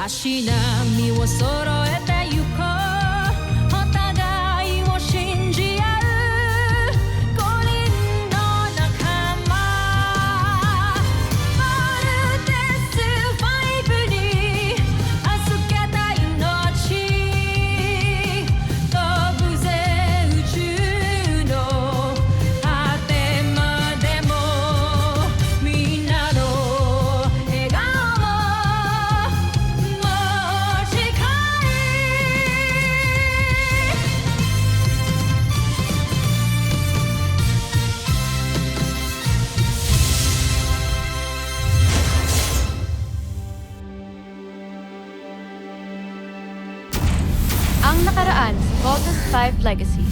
足並みを揃えてゆこうお互いを信じ合う5人の仲間ボルテス5に預けた命飛ぶぜ宇宙の果てまでもみんなの笑顔ももう近いAng nakaraan sa Voltes 5 Legacy.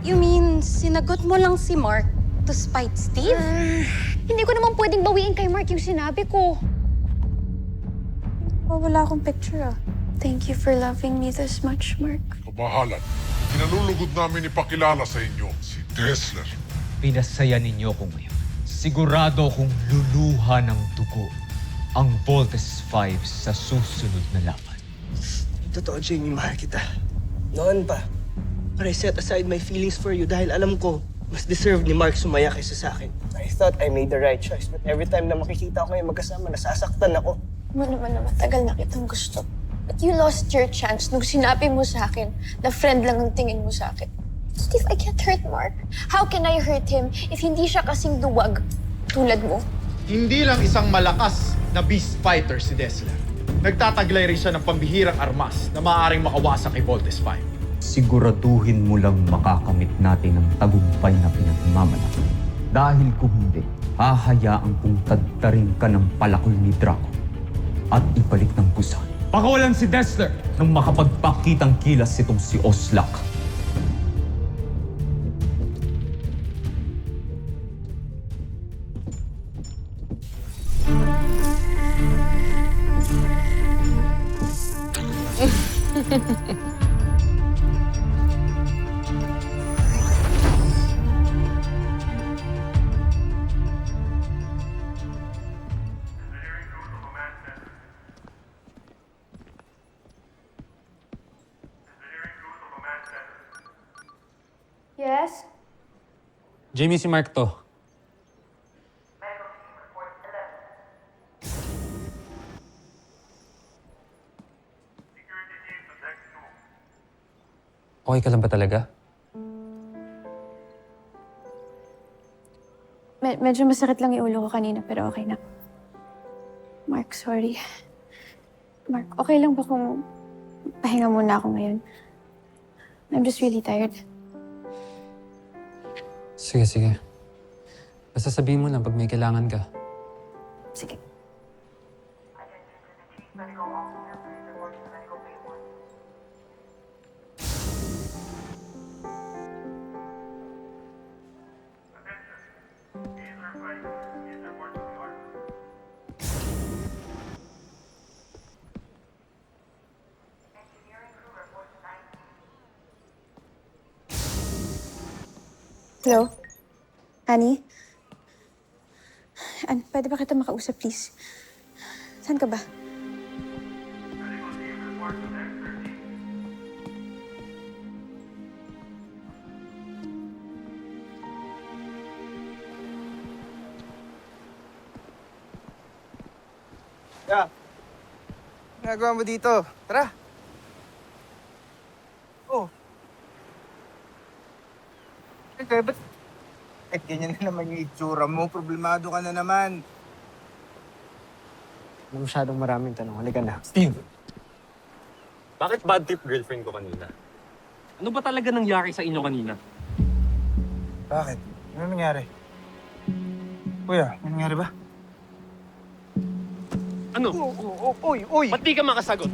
You mean, sinagot mo lang si Mark to spite Steve? Hindi ko naman pwedeng bawiin kay Mark yung sinabi ko. Oh, wala akong picture ah. Thank you for loving me this much, Mark. Kamahalan, pinalulugod namin ipakilala sa inyo si Dessler. Pinasaya ninyo ko ngayon. Sigurado kong luluha ng dugo ang Voltes 5 sa susunod na laban. Totoo, Jamie, mahal kita. Noon pa. But I set aside my feelings for you dahil alam ko, mas deserve ni Mark sumaya kaysa sa akin. I thought I made the right choice, but every time na makikita ko kayo magkasama, nasasaktan ako. Mo naman na matagal na kitang gusto. But you lost your chance nung sinabi mo sa akin na friend lang ang tingin mo sa akin. Steve, I can't hurt Mark. How can I hurt him if hindi siya kasing duwag tulad mo? Hindi lang isang malakas na beast fighter si Dessler. Nagtataglay rin siya ng pambihirang armas na maaaring makawasak kay Voltes 5. Siguraduhin mo lang makakamit natin ang tagumpay na pinagmamalaki. Dahil kung hindi, hahayaan kong tadtarin ka ng palakol ni Draco at ibalik ng pusa. Pakawalan si Dessler nang makapagpakitang kilas itong si Oslak. Yes? Jamie, si Mark to. Okay ka lang ba talaga? Medyo masakit lang yung ulo ko kanina, pero okay na. Mark, sorry. Mark, okay lang ba kung pahinga muna ako ngayon? I'm just really tired. Sige, sige. Basta sabihin mo lang pag may kailangan ka. Sige. Hello? Annie? Pwede ba kita makausap, please? Saan ka ba? Yeah. Ginagawa mo dito? Tara. Oh. Okay, ba't ganyan na naman yung itsura mo? Problemado ka na naman. Masyadong maraming tanong. Halika na. Steve! Bakit bad trip girlfriend ko kanina? Ano ba talaga nangyari sa inyo kanina? Bakit? Ano nangyari? Kuya, ano nangyari ba? Ano? Uy! Ba't di ka makasagot?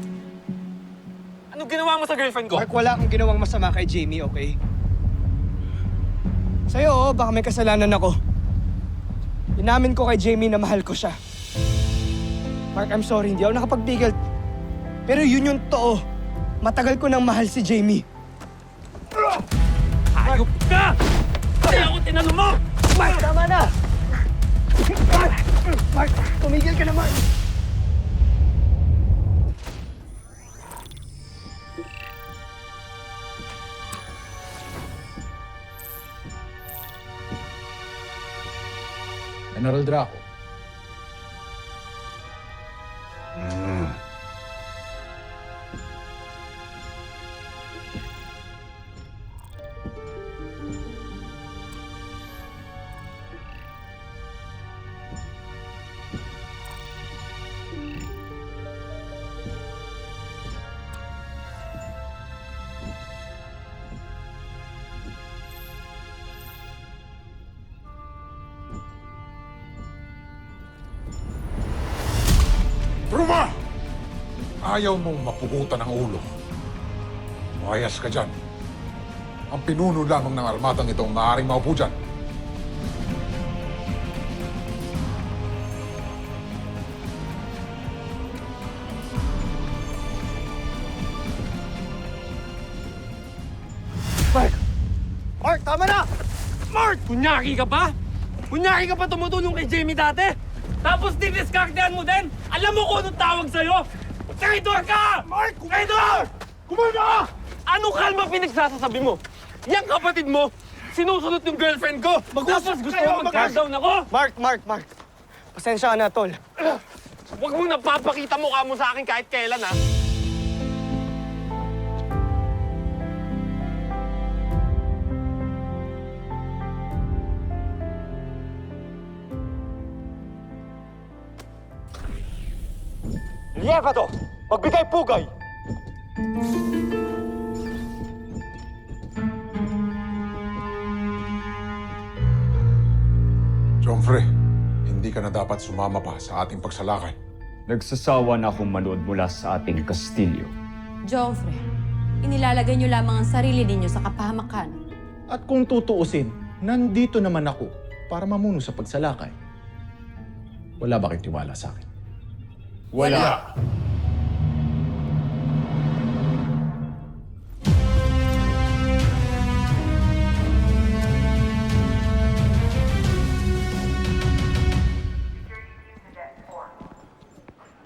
Ano ginawa mo sa girlfriend ko? Mark, wala akong ginawang masama kay Jamie, okay? Sa'yo, baka may kasalanan ako. Inamin ko kay Jamie na mahal ko siya. Mark, I'm sorry, hindi ako nakapagpigil. Pero yun yung totoo. Matagal ko nang mahal si Jamie. Ayop ka! Kaya ako tinanong mo! Mark, tama na! Mark, tumigil ka! ka naman! General Draco. Truma! Ayaw mong mapugutan ang ulo. Mayas ka dyan. Ang pinuno lamang ng armatang itong maaaring maupo dyan. Mark! Mark, tama na! Mark! Kunyaki ka pa? Kunyaki ka pa tumutulong kay Jamie dati? Tapos didiskartehan mo din? Alam mo kung anong tawag sa'yo? Traidor ka! Mark! Traidor! Kumalma ka! Anong kalma pinagsasasabi mo? Yang kapatid mo, sinusunod yung girlfriend ko. Tapos gusto mo mag-down ako? Mark! Pasensya ka na, tol. Huwag mong napapakita mukha mo sa akin kahit kailan, ha? Lieva to! Magbigay pugay! Jomfrey, hindi ka na dapat sumama pa sa ating pagsalakay. Nagsasawa na akong manood mula sa ating kastilyo. Joffrey, inilalagay niyo lamang ang sarili ninyo sa kapahamakan. At kung tutuusin, nandito naman ako para mamuno sa pagsalakay. Wala ba kayong tiwala sa akin? Wala!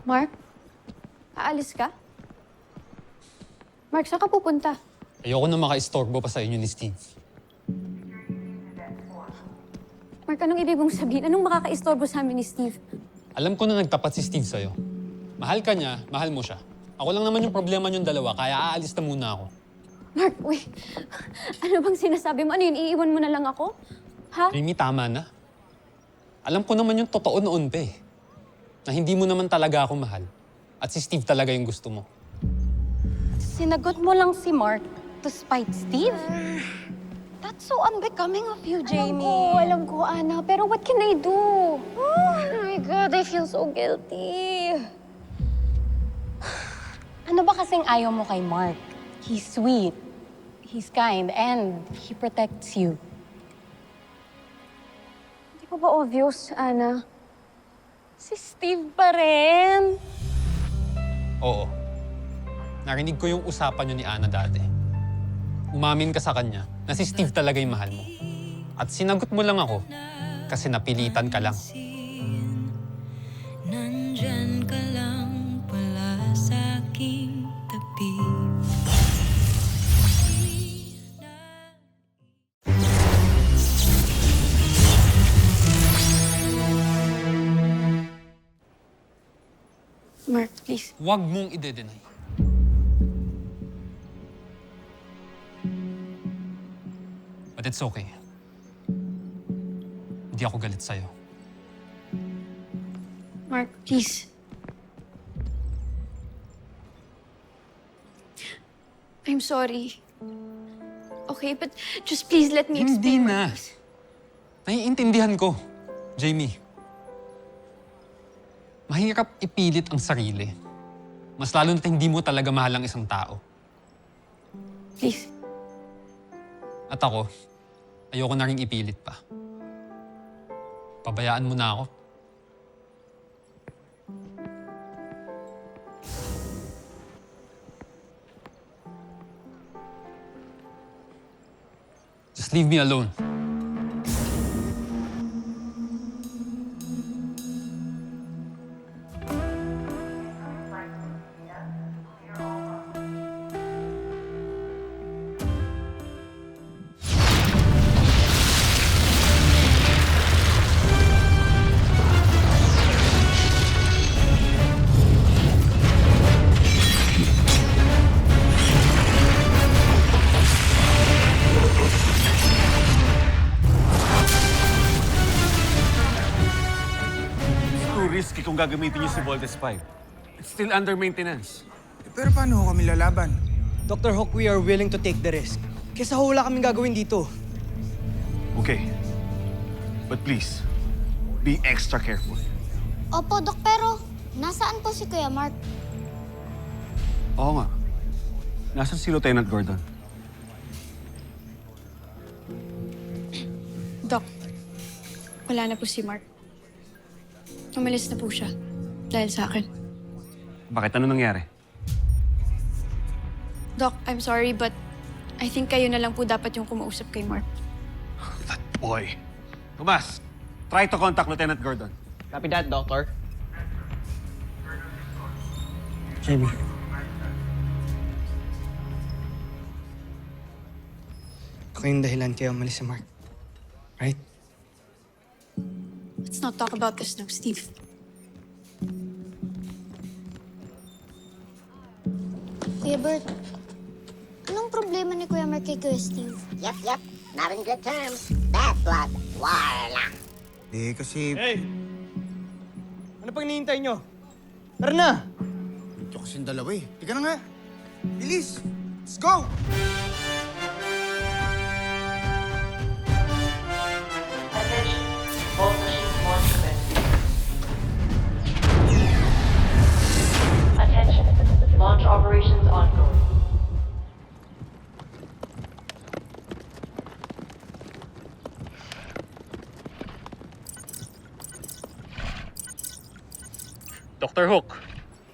Mark? Aalis ka? Mark, saan ka pupunta? Ayoko na maka-istorbo pa sa inyo ni Steve. Mark, anong ibig mong sabihin? Anong makaka-istorbo sa amin ni Steve? Alam ko na nagtapat si Steve sa'yo. Mahal ka niya, mahal mo siya. Ako lang naman yung problema niyong dalawa, kaya aalis na muna ako. Mark, wait. Ano bang sinasabi mo? Ano yun? Iiwan mo na lang ako? Ha? Jamie, tama na. Alam ko naman yung totoo noon pa eh. Na hindi mo naman talaga ako mahal. At si Steve talaga yung gusto mo. Sinagot mo lang si Mark to spite Steve? That's so unbecoming of you, Jamie. Alam ko, Ana. Pero what can I do? Oh my God, I feel so guilty. Ano ba kasing ayaw mo kay Mark? He's sweet, he's kind, and he protects you. Hindi ko ba obvious, Ana? Si Steve pa rin. Oo. Narinig ko yung usapan niyo ni Ana dati. Umamin ka sa kanya na si Steve talaga yung mahal mo. At sinagot mo lang ako kasi napilitan ka lang. Nandyan ka lang pala sa aking tabi. Mark, please. Huwag mong ide-deny. But it's okay. Hindi ako galit sa'yo. Mark, please. I'm sorry. Okay, but just please let me Hindi explain. na. Please. Naiintindihan ko, Jamie. Mahirap ipilit ang sarili. Mas lalo na't hindi mo talaga mahal ang isang tao. Please. At ako, ayoko na rin ipilit pa. Pabayaan mo na ako. Just leave me alone. risky kung gagamitin niyo si Voltes 5. It's still under maintenance. Pero paano ho kami lalaban? Dr. Hook, we are willing to take the risk. Kesa ho wala kaming gagawin dito. Okay. But please, be extra careful. Opo, Dok, pero nasaan po si Kuya Mark? Oo nga. Nasaan si Lieutenant Gordon? Doc, wala na po si Mark. Umalis na po siya. Dahil sa akin. Bakit? Ano nangyari? Doc, I'm sorry but I think kayo na lang po dapat yung kumausap kay Mark. That boy. Tomas, try to contact Lieutenant Gordon. Copy that, Doctor. Jamie. Ako yung dahilan kaya umalis si Mark. Right? Let's not talk about this now, Steve. Kuya Bert, anong problema ni Kuya Mark kay Kuya Steve? Yep. Not in good terms. Bad blood. War lang. Kasi... Hey! Ano pang hinihintay nyo? Tara na! Dito kasing dalawa eh. Tika na nga. Bilis! Let's go! Attention, launch operations ongoing. Dr. Hook.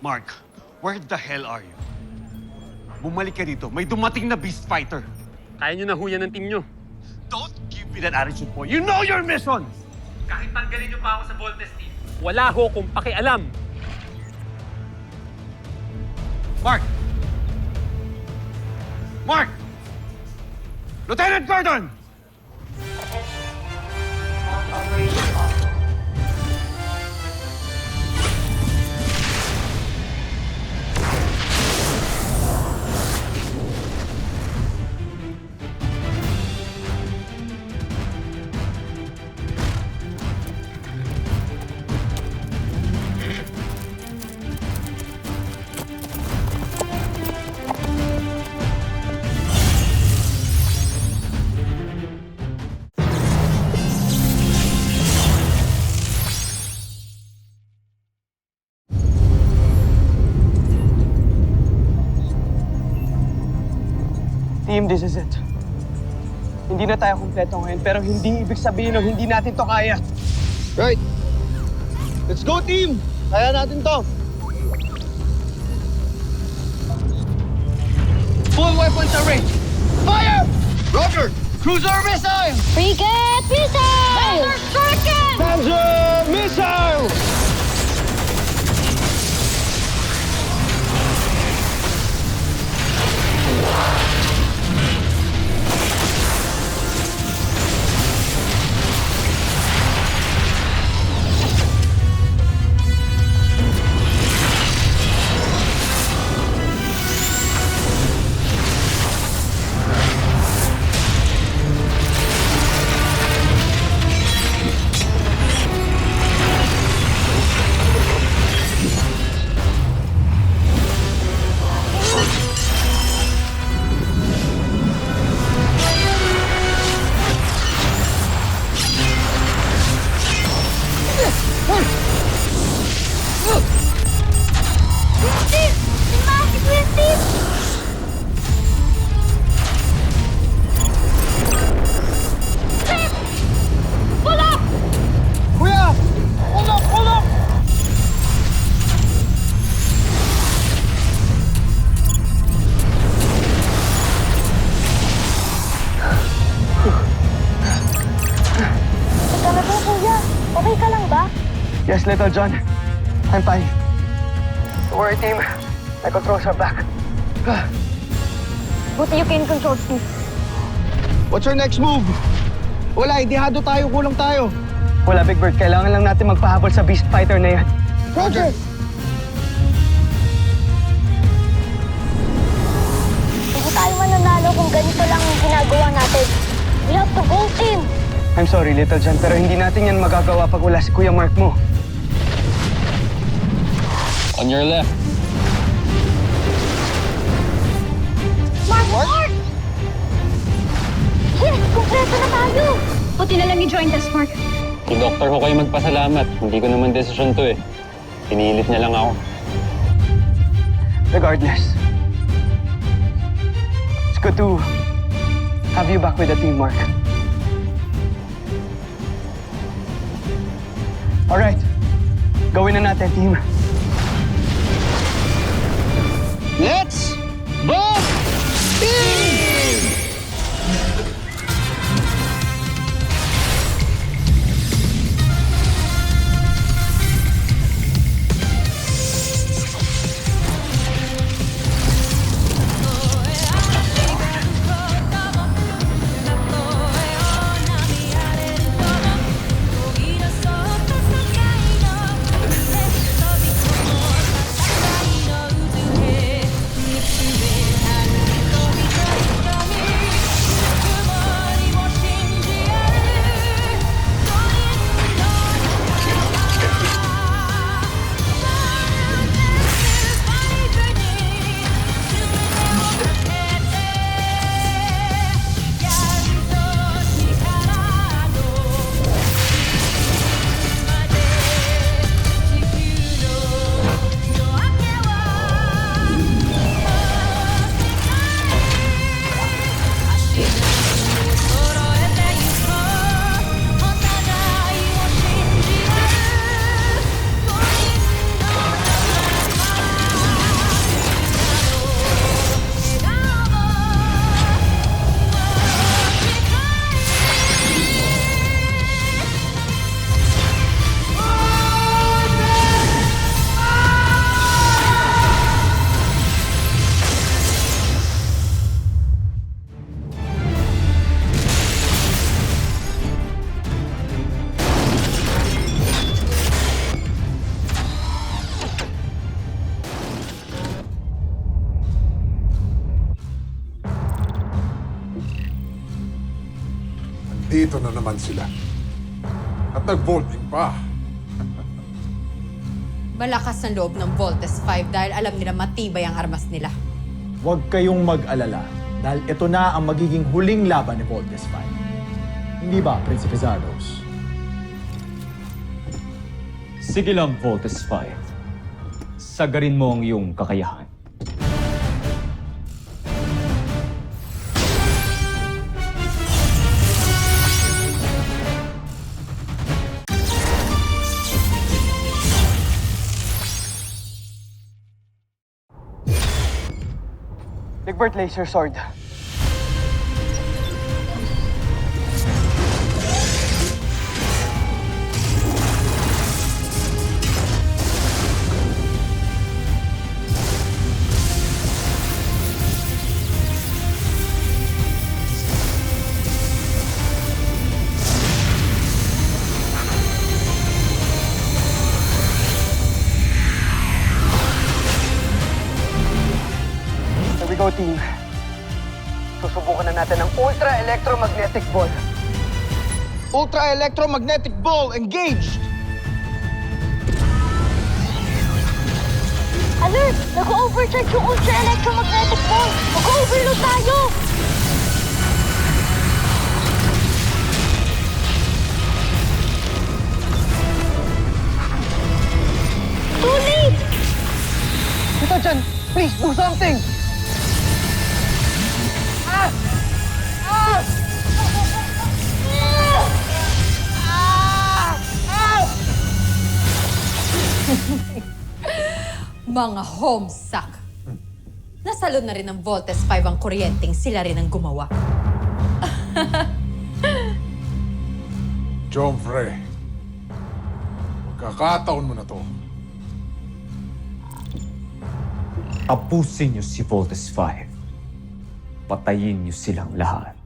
Mark, where the hell are you? Bumalik ka dito. May dumating na beast fighter. Kaya nyo na huyan ng team nyo. Don't give me that attitude, boy. You know your mission! Kahit tanggalin nyo pa ako sa Voltes team, wala ho kung pakialam. Mark! Mark! Lieutenant Gordon! Launch operations ongoing. Team, this is it. Hindi na tayo kumpleto ngayon, pero hindi ibig sabihin na hindi natin to kaya. Right. Let's go, team! Kaya natin to. Full weapons are ready. Fire! Roger! Cruiser missile! Frigate missile! Panzer missile! Yes, Little John. I'm fine. Don't worry, team. My controls are back. Buti you can control Steve. What's our next move? Wala, idihado tayo, kulang tayo. Wala, Big Bird. Kailangan lang natin magpahabol sa beast fighter na yan. Roger! Hindi tayo mananalo kung ganito lang ang ginagawa natin. We have to go, team! I'm sorry, Little John, pero hindi natin yan magagawa pag wala si Kuya Mark mo. On your left. Mark! Yes, kumpleto na tayo! Buti na lang i-join us, Mark. Kay Doktor ko kayo magpasalamat. Hindi ko naman desisyon to eh. Pinilit niya lang ako. Regardless, it's good to have you back with the team, Mark. Alright, gawin na natin, team. Let's both team! Dito na naman sila. At nag-vaulting pa. Malakas ang loob ng Voltes 5 dahil alam nila matibay ang armas nila. Huwag kayong mag-alala dahil ito na ang magiging huling laban ni Voltes 5. Hindi ba, Prinsipe Zardos? Sige lang, Voltes 5. Sagarin mo ang iyong kakayahan. Egbert Laser Sword. Go team. Susubukan na natin ang Ultra Electromagnetic Ball. Ultra Electromagnetic Ball engaged! Alert! Nag-overcharge yung Ultra Electromagnetic Ball! Mag-overload tayo! Too late! Ito dyan! Please, do something! Mga homesuck! Nasalod na rin ng Voltes 5 ang kuryenteng sila rin ang gumawa. John Frey, magkakataon mo na to. Tapusin niyo si Voltes 5. Patayin niyo silang lahat.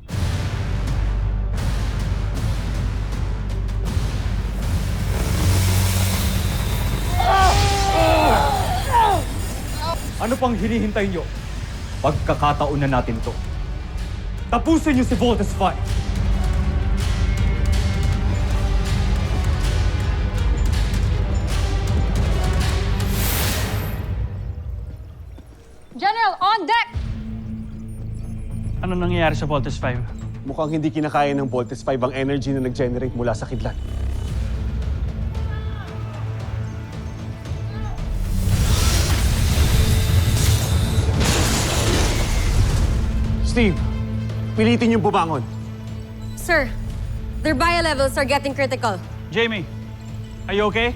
Ano pang hinihintay niyo? Pagkakataon na natin to. Tapusin niyo si Voltes 5! Ano nangyayari sa Voltes 5? Mukhang hindi kinakaya ng Voltes 5 ang energy na nag-generate mula sa kidlat. Steve, pilitin yung bumangon. Sir, their bio levels are getting critical. Jamie, are you okay?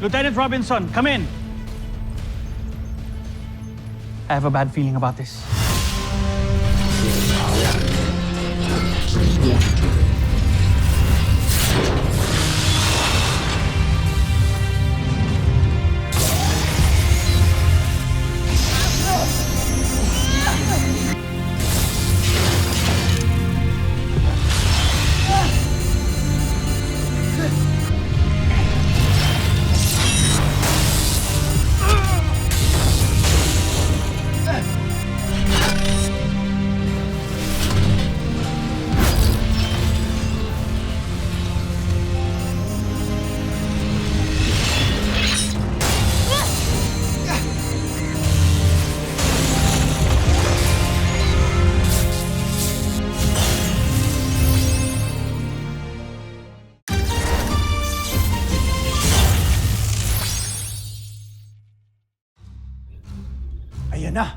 Lieutenant Robinson, come in. I have a bad feeling about this. Ayan na!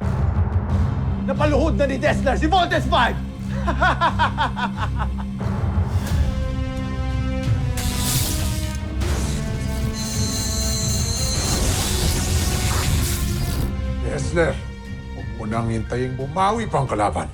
Napaluhod na ni Dessler si Voltes 5! Dessler, huwag mo nang hintayin bumawi pa ang kalaban.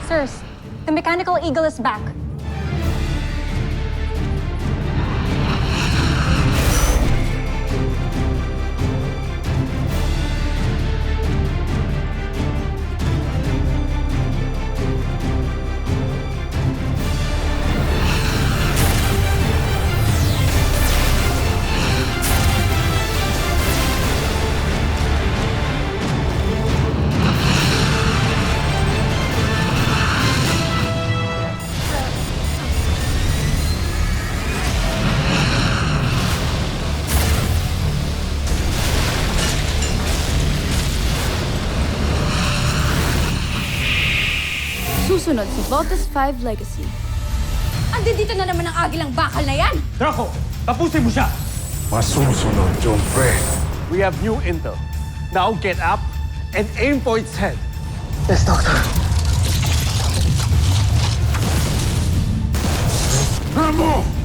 Sirs, the mechanical eagle is back. Susunod sa Voltes 5 Legacy. Andito na naman ang agilang bakal na yan! Draco, tapusin mo siya! Masusunod, John Frey. We have new intel. Now get up and aim for its head. Yes, Doctor. Ramo!